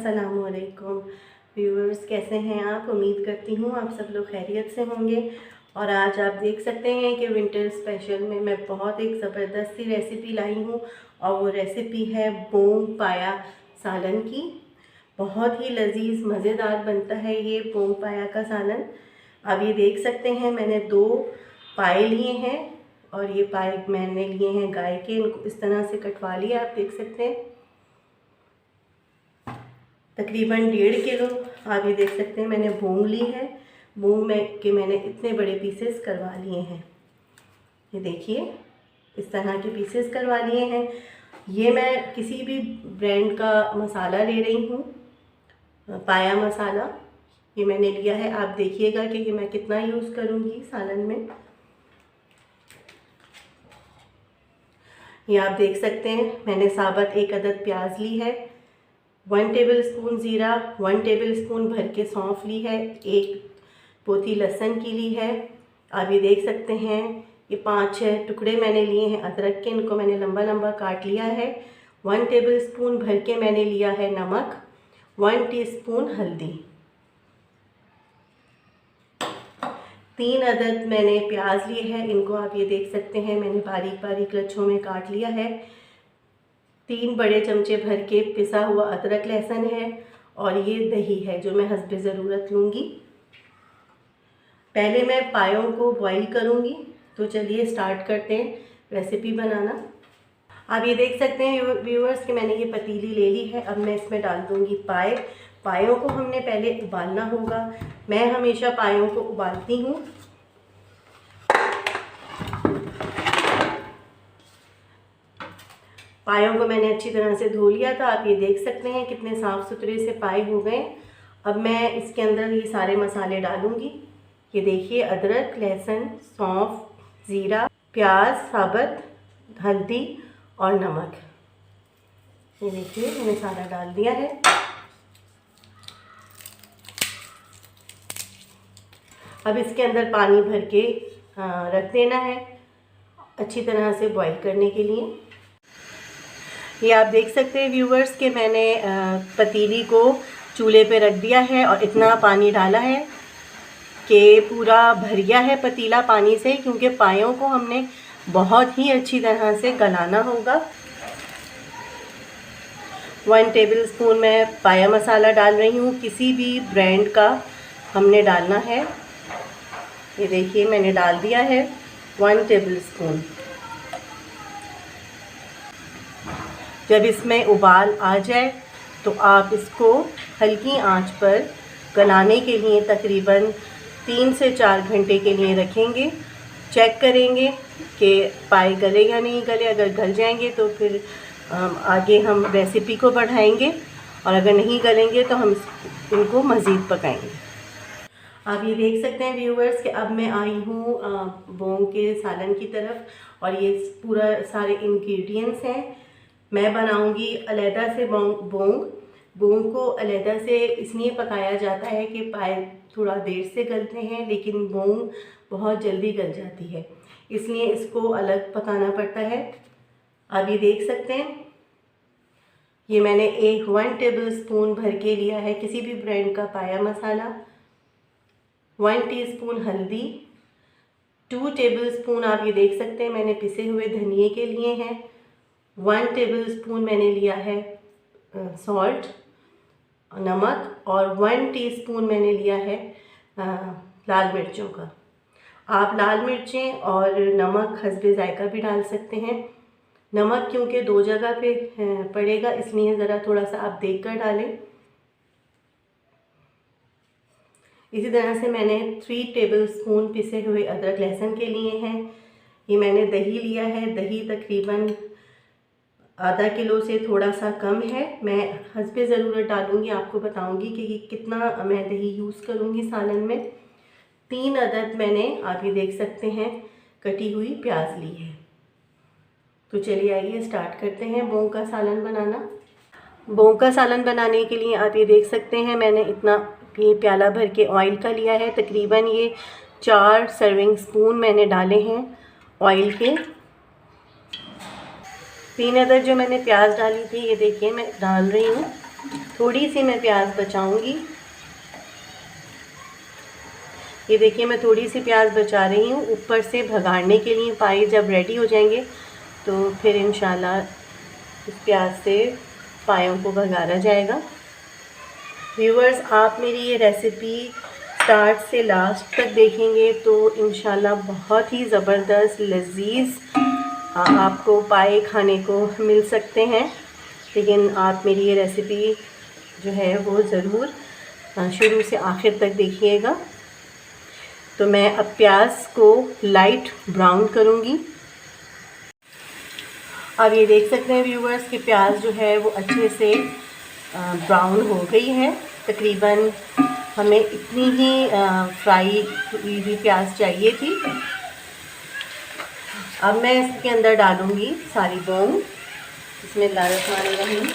अस्सलामुअलैकुम व्यूअर्स, कैसे हैं आप। उम्मीद करती हूँ आप सब लोग खैरियत से होंगे। और आज आप देख सकते हैं कि विंटर स्पेशल में मैं बहुत एक ज़बरदस्त सी रेसिपी लाई हूँ और वो रेसिपी है पोंग पाया सालन की। बहुत ही लजीज मज़ेदार बनता है ये पोंग पाया का सालन। आप ये देख सकते हैं मैंने 2 पाए लिए हैं और ये पाए मैंने लिए हैं गाय के। इनको इस तरह से कटवा लिया, आप देख सकते हैं तकरीबन 1.5 किलो। आप ये देख सकते हैं मैंने मूंग ली है। मूंग में के मैंने इतने बड़े पीसेस करवा लिए हैं, ये देखिए इस तरह के पीसेस करवा लिए हैं। ये मैं किसी भी ब्रांड का मसाला ले रही हूँ, पाया मसाला ये मैंने लिया है। आप देखिएगा कि ये मैं कितना यूज़ करूँगी सालन में। ये आप देख सकते हैं मैंने साबुत 1 अदद प्याज ली है, 1 टेबलस्पून ज़ीरा, 1 टेबलस्पून भर के सौंफ ली है, 1 पोथी लहसुन की ली है। आप ये देख सकते हैं ये 5-6 टुकड़े मैंने लिए हैं अदरक के, इनको मैंने लंबा लंबा काट लिया है। 1 टेबलस्पून भर के मैंने लिया है नमक, 1 टीस्पून हल्दी, 3 अदद मैंने प्याज लिए हैं। इनको आप ये देख सकते हैं मैंने बारीक बारीक लच्छों में काट लिया है। 3 बड़े चमचे भर के पिसा हुआ अदरक लहसुन है और ये दही है जो मैं हस्बे ज़रूरत लूँगी। पहले मैं पायों को बॉईल करूँगी, तो चलिए स्टार्ट करते हैं रेसिपी बनाना। आप ये देख सकते हैं व्यूअर्स कि मैंने ये पतीली ले ली है। अब मैं इसमें डाल दूँगी पाए। पायों को हमने पहले उबालना होगा। मैं हमेशा पायों को उबालती हूँ। पायों को मैंने अच्छी तरह से धो लिया था। आप ये देख सकते हैं कितने साफ़ सुथरे से पाए हो गए। अब मैं इसके अंदर ये सारे मसाले डालूँगी। ये देखिए अदरक, लहसुन, सौंफ, ज़ीरा, प्याज साबुत, हल्दी और नमक। ये देखिए मैंने सारा डाल दिया है। अब इसके अंदर पानी भर के रख देना है अच्छी तरह से बॉईल करने के लिए। ये आप देख सकते हैं व्यूवर्स कि मैंने पतीली को चूल्हे पे रख दिया है और इतना पानी डाला है कि पूरा भर गया है पतीला पानी से, क्योंकि पायों को हमने बहुत ही अच्छी तरह से गलाना होगा। 1 टेबलस्पून मैं पाया मसाला डाल रही हूँ, किसी भी ब्रांड का हमने डालना है। ये देखिए मैंने डाल दिया है 1 टेबलस्पून। जब इसमें उबाल आ जाए तो आप इसको हल्की आंच पर गलाने के लिए तकरीबन 3 से 4 घंटे के लिए रखेंगे। चेक करेंगे कि पाए गले या नहीं गले। अगर गल जाएंगे तो फिर आगे हम रेसिपी को बढ़ाएंगे और अगर नहीं गलेंगे तो हम इनको मज़ीद पकाएंगे। आप ये देख सकते हैं व्यूअर्स कि अब मैं आई हूँ पोंग के सालन की तरफ और ये पूरा सारे इंग्रेडिएंट्स हैं। मैं बनाऊंगी अलहदा से पोंग को अलहदा से इसलिए पकाया जाता है कि पाए थोड़ा देर से गलते हैं, लेकिन पोंग बहुत जल्दी गल जाती है, इसलिए इसको अलग पकाना पड़ता है। आप ये देख सकते हैं ये मैंने 1 टेबलस्पून भर के लिया है किसी भी ब्रांड का पाया मसाला, 1 टीस्पून हल्दी, 2 टेबलस्पून आप ये देख सकते हैं मैंने पिसे हुए धनिए के लिए हैं, 1 टेबलस्पून मैंने लिया है सॉल्ट नमक और 1 टीस्पून मैंने लिया है लाल मिर्चों का। आप लाल मिर्चें और नमक हस्बे जायका भी डाल सकते हैं। नमक क्योंकि 2 जगह पे पड़ेगा इसलिए ज़रा थोड़ा सा आप देख कर डालें। इसी तरह से मैंने 3 टेबलस्पून पिसे हुए अदरक लहसुन के लिए हैं। ये मैंने दही लिया है, दही तकरीबन आधा किलो से थोड़ा सा कम है। मैं हस्बे ज़रूरत डालूँगी, आपको बताऊँगी कि ये कितना मैं दही यूज़ करूँगी सालन में। 3 अदद मैंने आप ये देख सकते हैं कटी हुई प्याज ली है। तो चलिए आइए स्टार्ट करते हैं पोंग का सालन बनाना। पोंग का सालन बनाने के लिए आप ये देख सकते हैं मैंने इतना ये प्याला भर के ऑयल का लिया है। तकरीबन ये 4 सर्विंग स्पून मैंने डाले हैं ऑयल के। 3 अदद जो मैंने प्याज डाली थी ये देखिए मैं डाल रही हूँ। थोड़ी सी मैं प्याज बचाऊंगी। ये देखिए मैं थोड़ी सी प्याज बचा रही हूँ ऊपर से भगाड़ने के लिए। पाए जब रेडी हो जाएंगे तो फिर इंशाल्लाह इस प्याज से पायों को भगाड़ा जाएगा। व्यूअर्स, आप मेरी ये रेसिपी स्टार्ट से लास्ट तक देखेंगे तो इंशाल्लाह बहुत ही ज़बरदस्त लजीज आपको पाए खाने को मिल सकते हैं। लेकिन आप मेरी ये रेसिपी जो है वो ज़रूर शुरू से आखिर तक देखिएगा। तो मैं अब प्याज को लाइट ब्राउन करूँगी। अब ये देख सकते हैं व्यूअर्स कि प्याज जो है वो अच्छे से ब्राउन हो गई है। तकरीबन हमें इतनी ही फ्राई हुई प्याज चाहिए थी। अब मैं इसके अंदर डालूँगी सारी बोंग। बिस्मिल्लाहिर्रहमानिर्रहीम।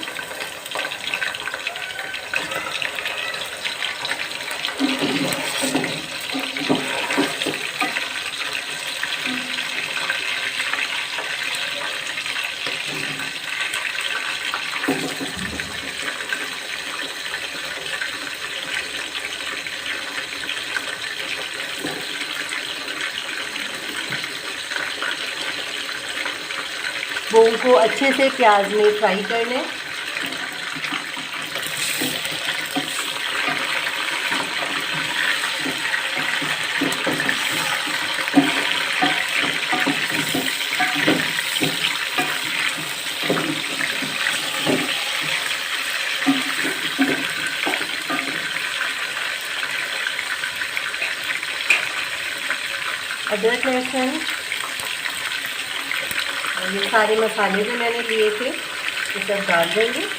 बोंग को अच्छे से प्याज में फ्राई कर लें। अदरक लहसुन और ये सारे मसाले जो मैंने लिए थे ये सब डाल देंगे।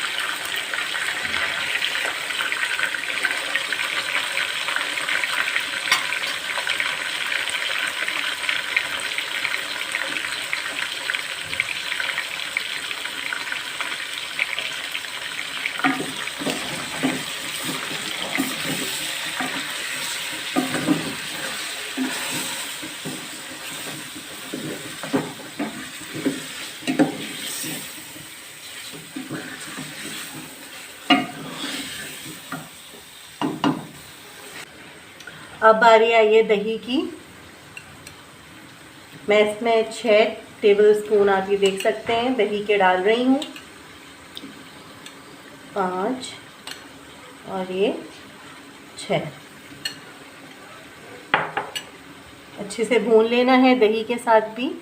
अब बारी आई है दही की। मैं इसमें 6 टेबलस्पून आप ये देख सकते हैं दही के डाल रही हूँ। 5 और ये 6। अच्छे से भून लेना है दही के साथ भी।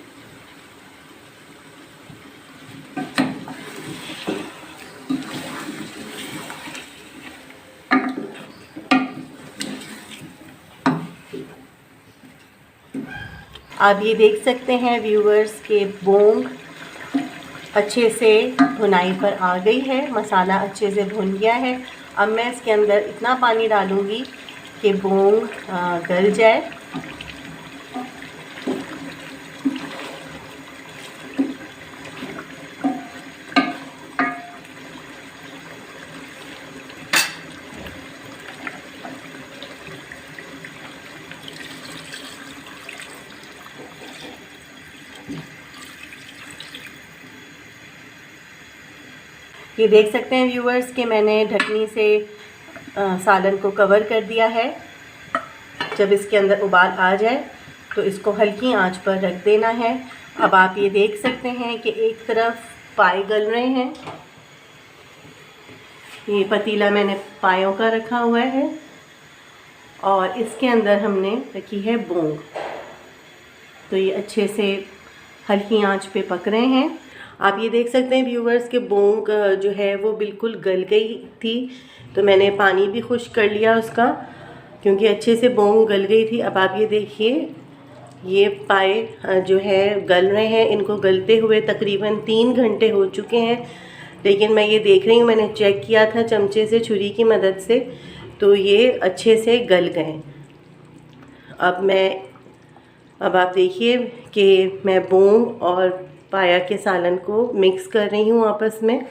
आप ये देख सकते हैं व्यूअर्स के बोंग अच्छे से भुनाई पर आ गई है। मसाला अच्छे से भुन गया है। अब मैं इसके अंदर इतना पानी डालूँगी कि बोंग गल जाए। ये देख सकते हैं व्यूअर्स कि मैंने ढकनी से सालन को कवर कर दिया है। जब इसके अंदर उबाल आ जाए तो इसको हल्की आंच पर रख देना है। अब आप ये देख सकते हैं कि एक तरफ पाए गल रहे हैं। ये पतीला मैंने पायों का रखा हुआ है और इसके अंदर हमने रखी है बोंग। तो ये अच्छे से हल्की आंच पे पक रहे हैं। आप ये देख सकते हैं व्यूवर्स के बोंग जो है वो बिल्कुल गल गई थी। तो मैंने पानी भी खुश्क कर लिया उसका, क्योंकि अच्छे से बोंग गल गई थी। अब आप ये देखिए ये पाए जो है गल रहे हैं। इनको गलते हुए तकरीबन 3 घंटे हो चुके हैं। लेकिन मैं ये देख रही हूँ, मैंने चेक किया था चमचे से छुरी की मदद से, तो ये अच्छे से गल गए। अब आप देखिए कि मैं बोंग और पाया के सालन को मिक्स कर रही हूँ आपस में।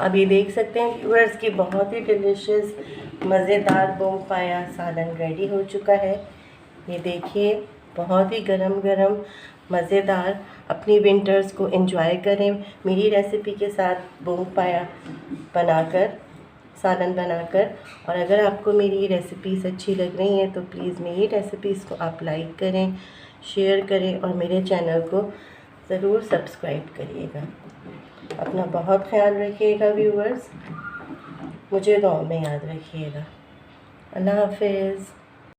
अब ये देख सकते हैं व्यूअर्स कि बहुत ही डिलीशियस मज़ेदार बोंग पाया सालन रेडी हो चुका है। ये देखिए बहुत ही गरम गरम मज़ेदार। अपनी विंटर्स को एंजॉय करें मेरी रेसिपी के साथ बोंग पाया बनाकर, सालन बनाकर। और अगर आपको मेरी रेसिपीज़ अच्छी लग रही हैं तो प्लीज़ मेरी रेसिपीज़ को आप लाइक करें, शेयर करें और मेरे चैनल को ज़रूर सब्सक्राइब करिएगा। अपना बहुत ख्याल रखिएगा व्यूअर्स, मुझे दुआ में याद रखिएगा। अल्लाह हाफ़िज़।